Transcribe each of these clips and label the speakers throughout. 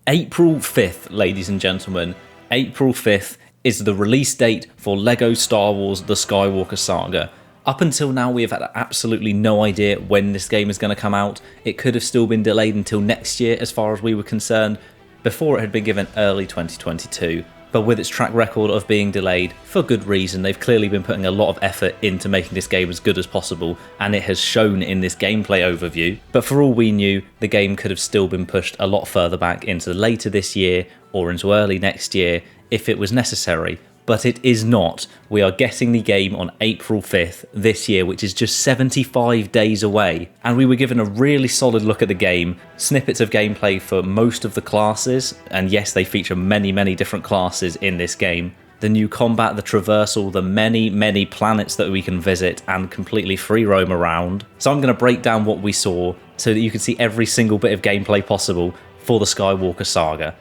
Speaker 1: April 5th, ladies and gentlemen, April 5th is the release date for LEGO Star Wars The Skywalker Saga. Up until now, we have had absolutely no idea when this game is going to come out. It could have still been delayed until next year as far as we were concerned. Before it had been given early 2022. But with its track record of being delayed, for good reason, they've clearly been putting a lot of effort into making this game as good as possible, and it has shown in this gameplay overview. But for all we knew, the game could have still been pushed a lot further back into later this year or into early next year if it was necessary. But it is not. We are getting the game on April 5th this year, which is just 75 days away. And we were given a really solid look at the game, snippets of gameplay for most of the classes, and yes, they feature many different classes in this game. The new combat, the traversal, the many planets that we can visit and completely free roam around. So I'm going to break down what we saw so that you can see every single bit of gameplay possible for the Skywalker Saga.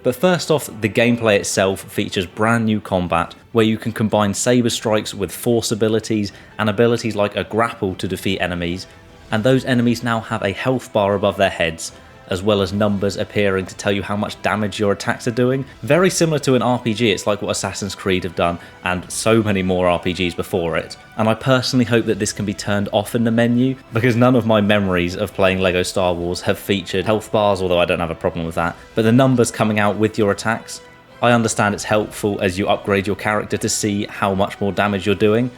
Speaker 1: But first off, the gameplay itself features brand new combat where you can combine saber strikes with force abilities and abilities like a grapple to defeat enemies, and those enemies now have a health bar above their heads, as well as numbers appearing to tell you how much damage your attacks are doing. Very similar to an RPG, it's like what Assassin's Creed have done, and so many more RPGs before it. And I personally hope that this can be turned off in the menu, because none of my memories of playing LEGO Star Wars have featured health bars, although I don't have a problem with that. But the numbers coming out with your attacks, I understand it's helpful as you upgrade your character to see how much more damage you're doing,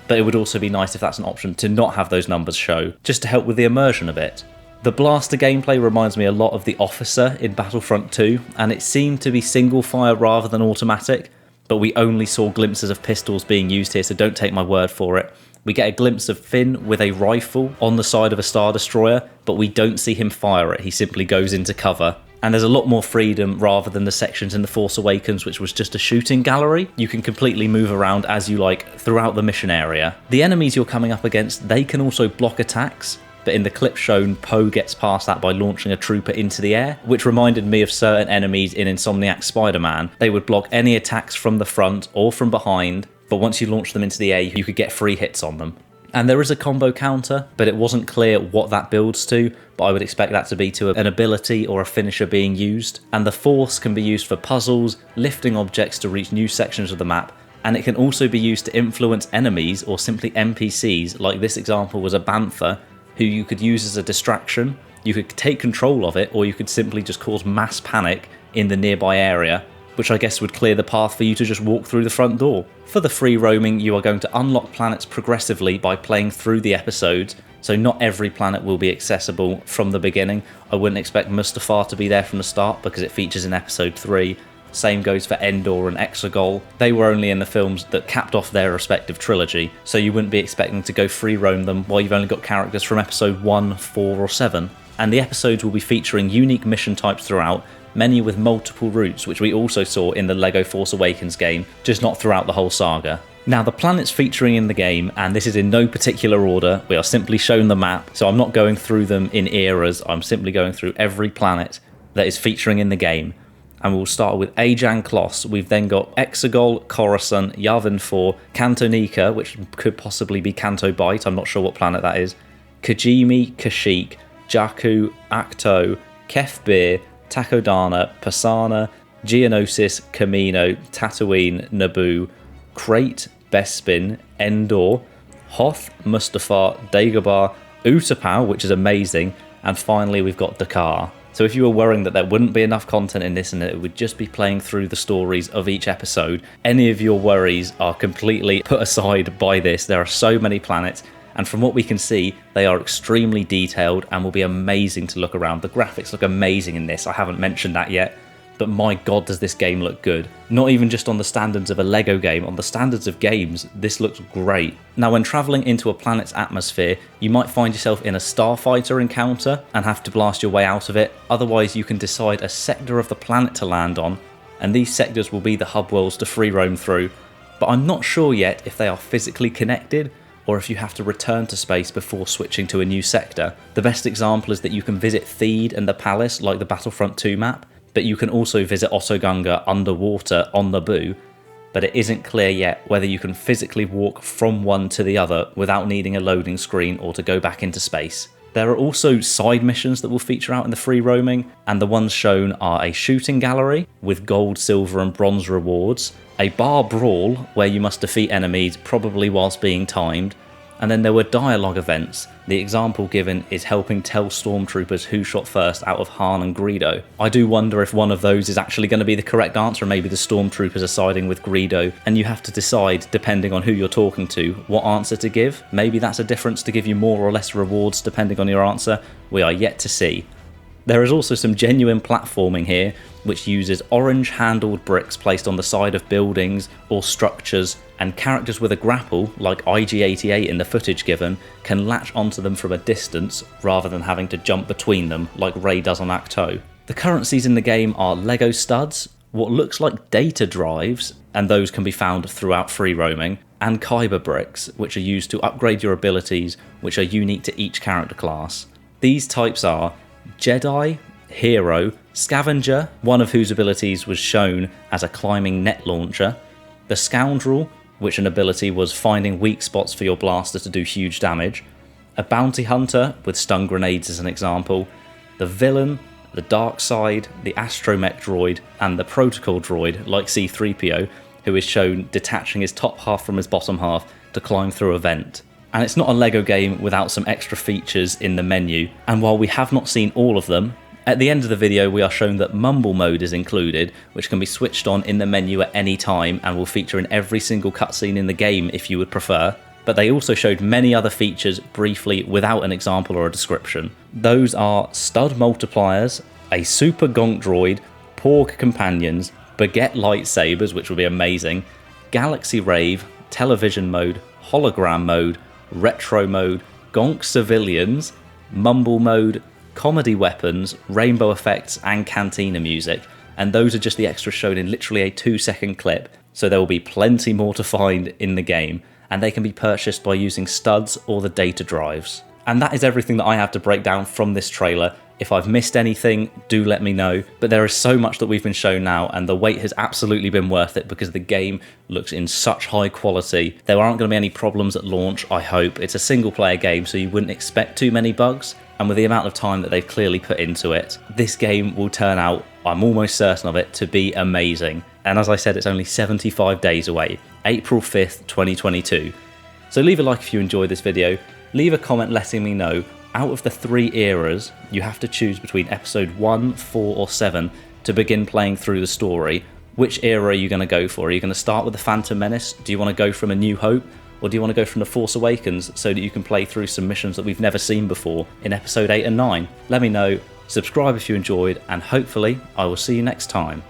Speaker 1: but it would also be nice if that's an option to not have those numbers show, just to help with the immersion a bit. The blaster gameplay reminds me a lot of the Officer in Battlefront 2, and it seemed to be single fire rather than automatic, but we only saw glimpses of pistols being used here, so don't take my word for it. We get a glimpse of Finn with a rifle on the side of a Star Destroyer, but we don't see him fire it, he simply goes into cover. And there's a lot more freedom rather than the sections in The Force Awakens, which was just a shooting gallery. You can completely move around as you like throughout the mission area. The enemies you're coming up against, they can also block attacks, but in the clip shown, Poe gets past that by launching a trooper into the air, which reminded me of certain enemies in Insomniac's Spider-Man. They would block any attacks from the front or from behind, but once you launch them into the air, you could get free hits on them. And there is a combo counter, but it wasn't clear what that builds to, but I would expect that to be to an ability or a finisher being used. And the Force can be used for puzzles, lifting objects to reach new sections of the map, and it can also be used to influence enemies or simply NPCs, like this example was a Bantha, who you could use as a distraction. You could take control of it, or you could simply just cause mass panic in the nearby area, which I guess would clear the path for you to just walk through the front door. For the free roaming, you are going to unlock planets progressively by playing through the episodes, so not every planet will be accessible from the beginning. I wouldn't expect Mustafar to be there from the start because it features in episode 3. Same goes for Endor and Exegol. They were only in the films that capped off their respective trilogy, so you wouldn't be expecting to go free roam them while you've only got characters from episode 1, 4 or 7. And the episodes will be featuring unique mission types throughout, many with multiple routes, which we also saw in the LEGO Force Awakens game, just not throughout the whole saga. Now the planets featuring in the game, and this is in no particular order, we are simply shown the map, so I'm not going through them in eras, I'm simply going through every planet that is featuring in the game. And we'll start with Ajan Kloss. We've then got Exegol, Coruscant, Yavin 4, Cantonica, which could possibly be Canto Bight, I'm not sure what planet that is, Kajimi, Kashyyyk, Jakku, Acto, Kefbir, Takodana, Pasana, Geonosis, Kamino, Tatooine, Naboo, Crate, Bespin, Endor, Hoth, Mustafar, Dagobah, Utapau, which is amazing, and finally we've got Dakar. So if you were worrying that there wouldn't be enough content in this and that it would just be playing through the stories of each episode, any of your worries are completely put aside by this. There are so many planets, and from what we can see, they are extremely detailed and will be amazing to look around. The graphics look amazing in this, I haven't mentioned that yet, but my god does this game look good. Not even just on the standards of a LEGO game, on the standards of games, this looks great. Now when travelling into a planet's atmosphere, you might find yourself in a starfighter encounter and have to blast your way out of it, otherwise you can decide a sector of the planet to land on, and these sectors will be the hub worlds to free roam through, but I'm not sure yet if they are physically connected, or if you have to return to space before switching to a new sector. The best example is that you can visit Theed and the Palace like the Battlefront 2 map, but you can also visit Otogunga underwater on Naboo, but it isn't clear yet whether you can physically walk from one to the other without needing a loading screen or to go back into space. There are also side missions that will feature out in the free roaming, and the ones shown are a shooting gallery with gold, silver and bronze rewards, a bar brawl where you must defeat enemies probably whilst being timed, and then there were dialogue events. The example given is helping tell stormtroopers who shot first out of Han and Greedo. I do wonder if one of those is actually going to be the correct answer, maybe the stormtroopers are siding with Greedo, and you have to decide, depending on who you're talking to, what answer to give. Maybe that's a difference to give you more or less rewards depending on your answer. We are yet to see. There is also some genuine platforming here, which uses orange-handled bricks placed on the side of buildings or structures, and characters with a grapple, like IG-88 in the footage given, can latch onto them from a distance rather than having to jump between them like Rey does on Acto. The currencies in the game are Lego studs, what looks like data drives, and those can be found throughout free roaming, and Kyber bricks, which are used to upgrade your abilities, which are unique to each character class. These types are Jedi, Hero, Scavenger, one of whose abilities was shown as a climbing net launcher, the Scoundrel, which an ability was finding weak spots for your blaster to do huge damage, a Bounty Hunter with stun grenades as an example, the Villain, the Dark Side, the Astromech droid, and the Protocol droid like C-3PO, who is shown detaching his top half from his bottom half to climb through a vent. And it's not a LEGO game without some extra features in the menu, and while we have not seen all of them, at the end of the video we are shown that Mumble mode is included, which can be switched on in the menu at any time and will feature in every single cutscene in the game if you would prefer. But they also showed many other features briefly without an example or a description. Those are stud multipliers, a super gonk droid, porg companions, baguette lightsabers, which would be amazing, galaxy rave, television mode, hologram mode, retro mode, gonk civilians, mumble mode, comedy weapons, rainbow effects and cantina music, and those are just the extras shown in literally a 2-second clip, so there will be plenty more to find in the game, and they can be purchased by using studs or the data drives. And that is everything that I have to break down from this trailer. If I've missed anything, do let me know, but there is so much that we've been shown now, and the wait has absolutely been worth it because the game looks in such high quality. There aren't going to be any problems at launch, I hope. It's a single player game, so you wouldn't expect too many bugs, and with the amount of time that they've clearly put into it, this game will turn out, I'm almost certain of it, to be amazing. And as I said, it's only 75 days away, April 5th, 2022. So leave a like if you enjoyed this video, leave a comment letting me know, out of the 3 eras, you have to choose between episode 1, 4 or 7 to begin playing through the story. Which era are you going to go for? Are you going to start with The Phantom Menace? Do you want to go from A New Hope? Or do you want to go from The Force Awakens so that you can play through some missions that we've never seen before in episode 8 and 9? Let me know, subscribe if you enjoyed, and hopefully I will see you next time.